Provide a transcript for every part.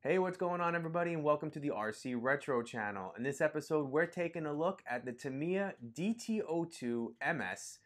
Hey, what's going on everybody, and welcome to the RC Retro channel. In this episode, we're taking a look at the Tamiya DT-02 MS,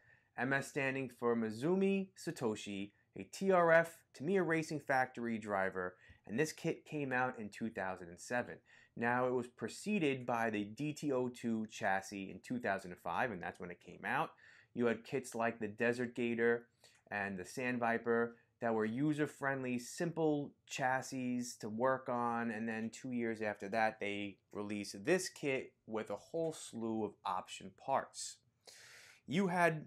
MS standing for Masumi Satoshi, a TRF, Tamiya Racing Factory driver, and this kit came out in 2007. Now, it was preceded by the DT-02 chassis in 2005, and that's when it came out. You had kits like the Desert Gator and the Sand Viper that were user-friendly, simple chassis to work on, and then 2 years after that they released this kit with a whole slew of option parts. You had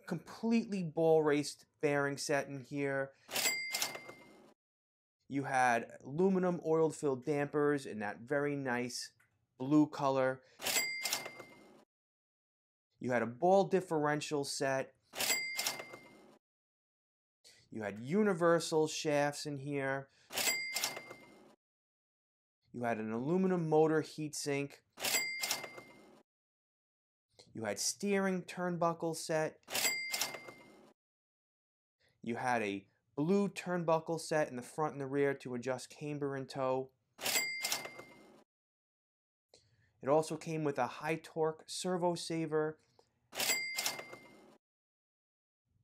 completely ball raced bearing set in here. You had aluminum oil-filled dampers in that very nice blue color. You had a ball differential set. You had universal shafts in here. You had an aluminum motor heatsink. You had steering turnbuckle set. You had a blue turnbuckle set in the front and the rear to adjust camber and toe. It also came with a high torque servo saver.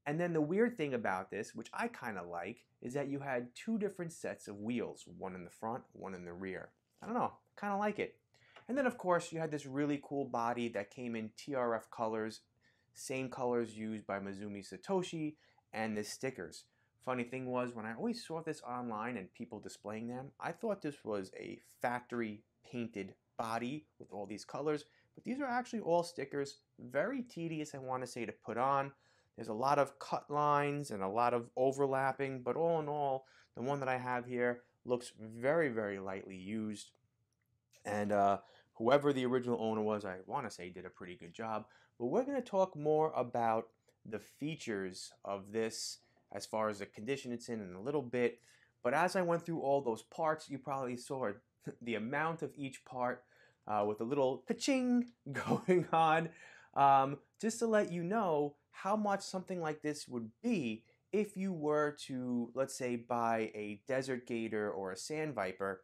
And then the weird thing about this, which I kind of like, is that you had two different sets of wheels, one in the front, one in the rear. I don't know, kind of like it. And then of course you had this really cool body that came in TRF colors, same colors used by Masumi Satoshi, and the stickers. Funny thing was, when I always saw this online and people displaying them, I thought this was a factory painted body with all these colors, but these are actually all stickers. Very tedious, I want to say, to put on. There's a lot of cut lines and a lot of overlapping, but all in all, the one that I have here looks very, very lightly used. And whoever the original owner was, I want to say did a pretty good job. But we're going to talk more about the features of this as far as the condition it's in a little bit. But as I went through all those parts, you probably saw the amount of each part with a little ka-ching going on, just to let you know how much something like this would be if you were to, let's say, buy a Desert Gator or a Sand Viper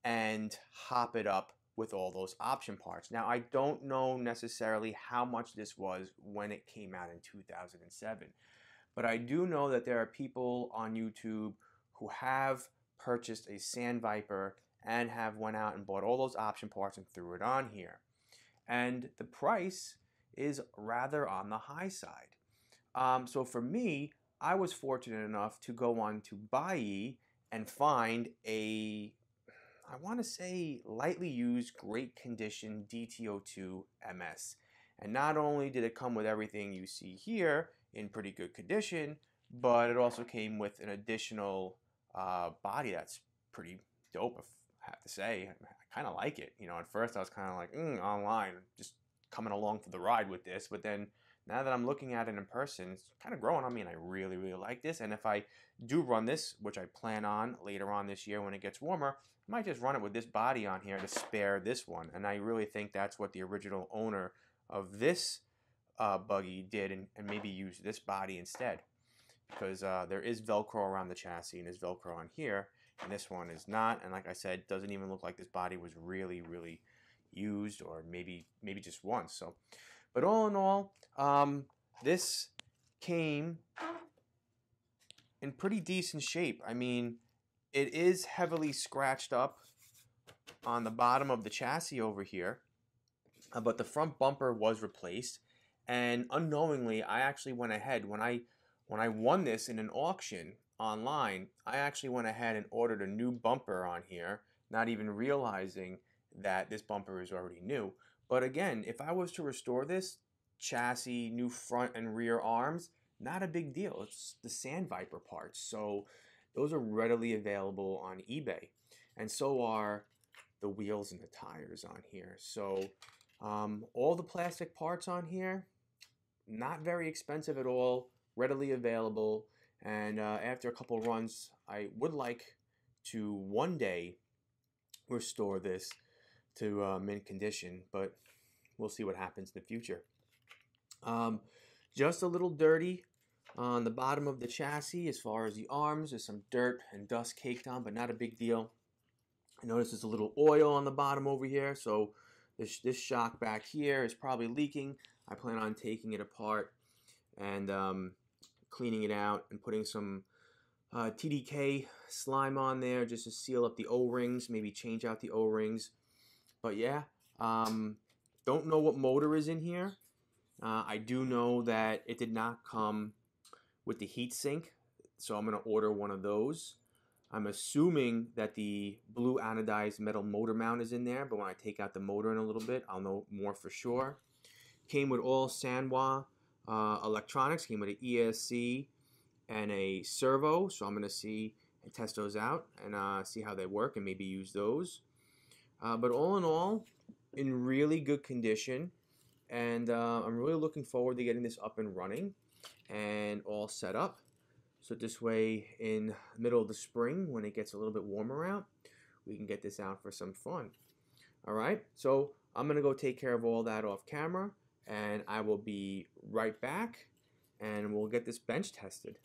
and hop it up with all those option parts. Now, I don't know necessarily how much this was when it came out in 2007, but I do know that there are people on YouTube who have purchased a Sand Viper and have went out and bought all those option parts and threw it on here. And the price is rather on the high side. So for me, I was fortunate enough to go on to BUGGY and find a, I want to say, lightly used, great condition DT-02 MS. And not only did it come with everything you see here in pretty good condition, but it also came with an additional body that's pretty dope, if I have to say. I kind of like it. You know, at first I was kind of like, online, just coming along for the ride with this, but then now that I'm looking at it in person, it's kind of growing on me, and I really, really like this. And if I do run this, which I plan on later on this year when it gets warmer, I might just run it with this body on here to spare this one. And I really think that's what the original owner of this buggy did, and maybe use this body instead. Because there is Velcro around the chassis, and there's Velcro on here, and this one is not. And like I said, it doesn't even look like this body was really, really used, or maybe just once. So, but all in all, this came in pretty decent shape. I mean, it is heavily scratched up on the bottom of the chassis over here, but the front bumper was replaced. And unknowingly, I actually went ahead when I won this in an auction online. I actually went ahead and ordered a new bumper on here, not even realizing that this bumper is already new. But again, if I was to restore this chassis, new front and rear arms, not a big deal. It's the Sand Viper parts, so those are readily available on eBay, and so are the wheels and the tires on here. So all the plastic parts on here, not very expensive at all, readily available. And after a couple runs, I would like to one day restore this to mint condition, but we'll see what happens in the future. Just a little dirty on the bottom of the chassis as far as the arms. There's some dirt and dust caked on, but not a big deal. I notice there's a little oil on the bottom over here, so this shock back here is probably leaking. I plan on taking it apart and cleaning it out and putting some TDK slime on there just to seal up the O-rings, maybe change out the O-rings. But yeah, don't know what motor is in here. I do know that it did not come with the heat sink, so I'm going to order one of those. I'm assuming that the blue anodized metal motor mount is in there, but when I take out the motor in a little bit, I'll know more for sure. Came with all Sanwa electronics, came with an ESC and a servo, so I'm going to see and test those out and see how they work and maybe use those. But all in all, in really good condition, and I'm really looking forward to getting this up and running and all set up. So this way, in the middle of the spring, when it gets a little bit warmer out, we can get this out for some fun. All right, so I'm going to go take care of all that off camera, and I will be right back, and we'll get this bench tested.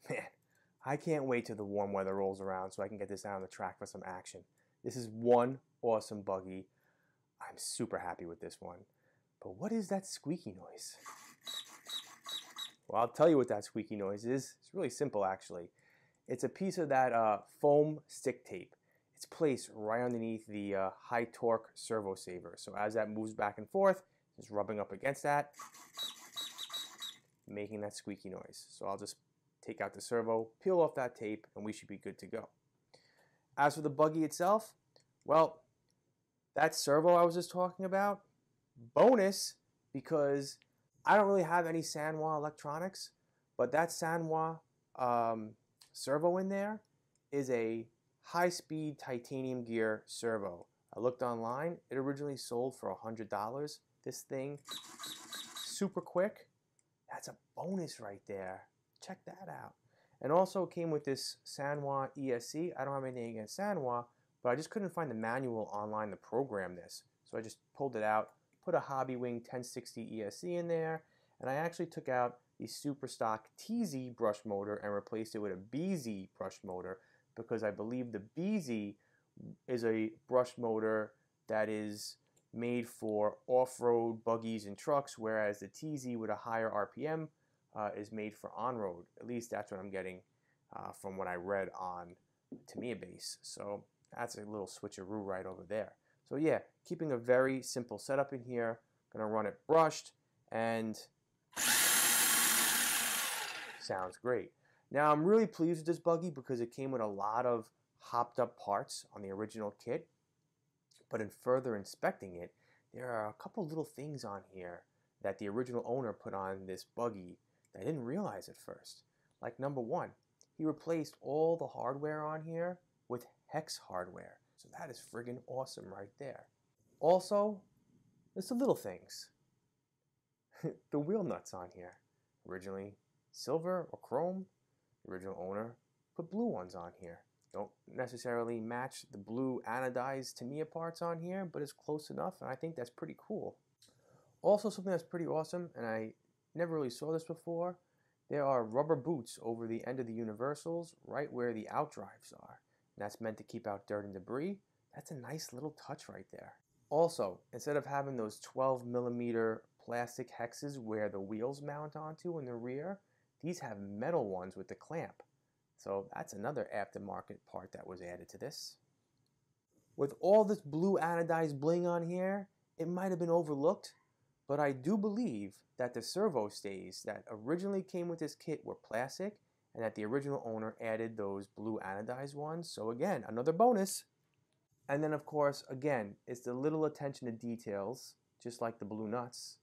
Man, I can't wait till the warm weather rolls around so I can get this out on the track for some action. This is one awesome buggy. I'm super happy with this one. But what is that squeaky noise? Well, I'll tell you what that squeaky noise is. It's really simple, actually. It's a piece of that foam stick tape. It's placed right underneath the high torque servo saver. So as that moves back and forth, it's rubbing up against that, making that squeaky noise. So I'll just take out the servo, peel off that tape, and we should be good to go. As for the buggy itself, well, that servo I was just talking about, bonus, because I don't really have any Sanwa electronics, but that Sanwa servo in there is a high-speed titanium gear servo. I looked online. It originally sold for $100. This thing, super quick. That's a bonus right there. Check that out. And also came with this Sanwa ESC. I don't have anything against Sanwa, but I just couldn't find the manual online to program this. So I just pulled it out, put a Hobby Wing 1060 ESC in there, and I actually took out the super stock TZ brush motor and replaced it with a BZ brush motor, because I believe the BZ is a brush motor that is made for off-road buggies and trucks, whereas the TZ with a higher RPM is made for on-road. At least that's what I'm getting from what I read on Tamiya base. So that's a little switcheroo right over there. So yeah, keeping a very simple setup in here. Gonna run it brushed, and sounds great. Now I'm really pleased with this buggy because it came with a lot of hopped up parts on the original kit. But in further inspecting it, there are a couple little things on here that the original owner put on this buggy that I didn't realize at first. Like number one, he replaced all the hardware on here with hex hardware. So that is friggin' awesome right there. Also, there's the little things. The wheel nuts on here. Originally silver or chrome. The original owner put blue ones on here. Don't necessarily match the blue anodized Tamiya parts on here, but it's close enough, and I think that's pretty cool. Also, something that's pretty awesome, and I never really saw this before, there are rubber boots over the end of the universals, right where the outdrives are. And that's meant to keep out dirt and debris. That's a nice little touch right there. Also, instead of having those 12mm plastic hexes where the wheels mount onto in the rear, these have metal ones with the clamp. So that's another aftermarket part that was added to this. With all this blue anodized bling on here, it might have been overlooked, but I do believe that the servo stays that originally came with this kit were plastic, and that the original owner added those blue anodized ones. So again, another bonus. And then of course, again, it's the little attention to details, just like the blue nuts.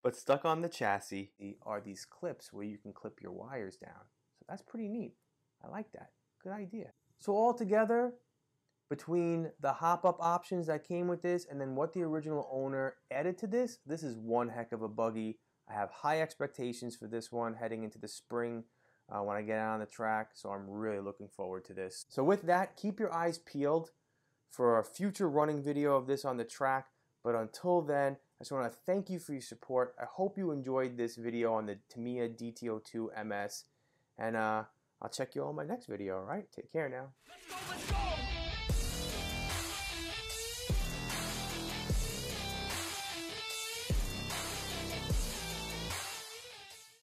But stuck on the chassis are these clips where you can clip your wires down. So that's pretty neat. I like that. Good idea. So altogether, between the hop-up options that came with this and then what the original owner added to this, this is one heck of a buggy. I have high expectations for this one heading into the spring when I get out on the track, so I'm really looking forward to this. So with that, keep your eyes peeled for a future running video of this on the track, but until then, just want to thank you for your support. I hope you enjoyed this video on the Tamiya DT-02 MS, and I'll check you all in my next video, alright? Take care now. Let's go, let's go!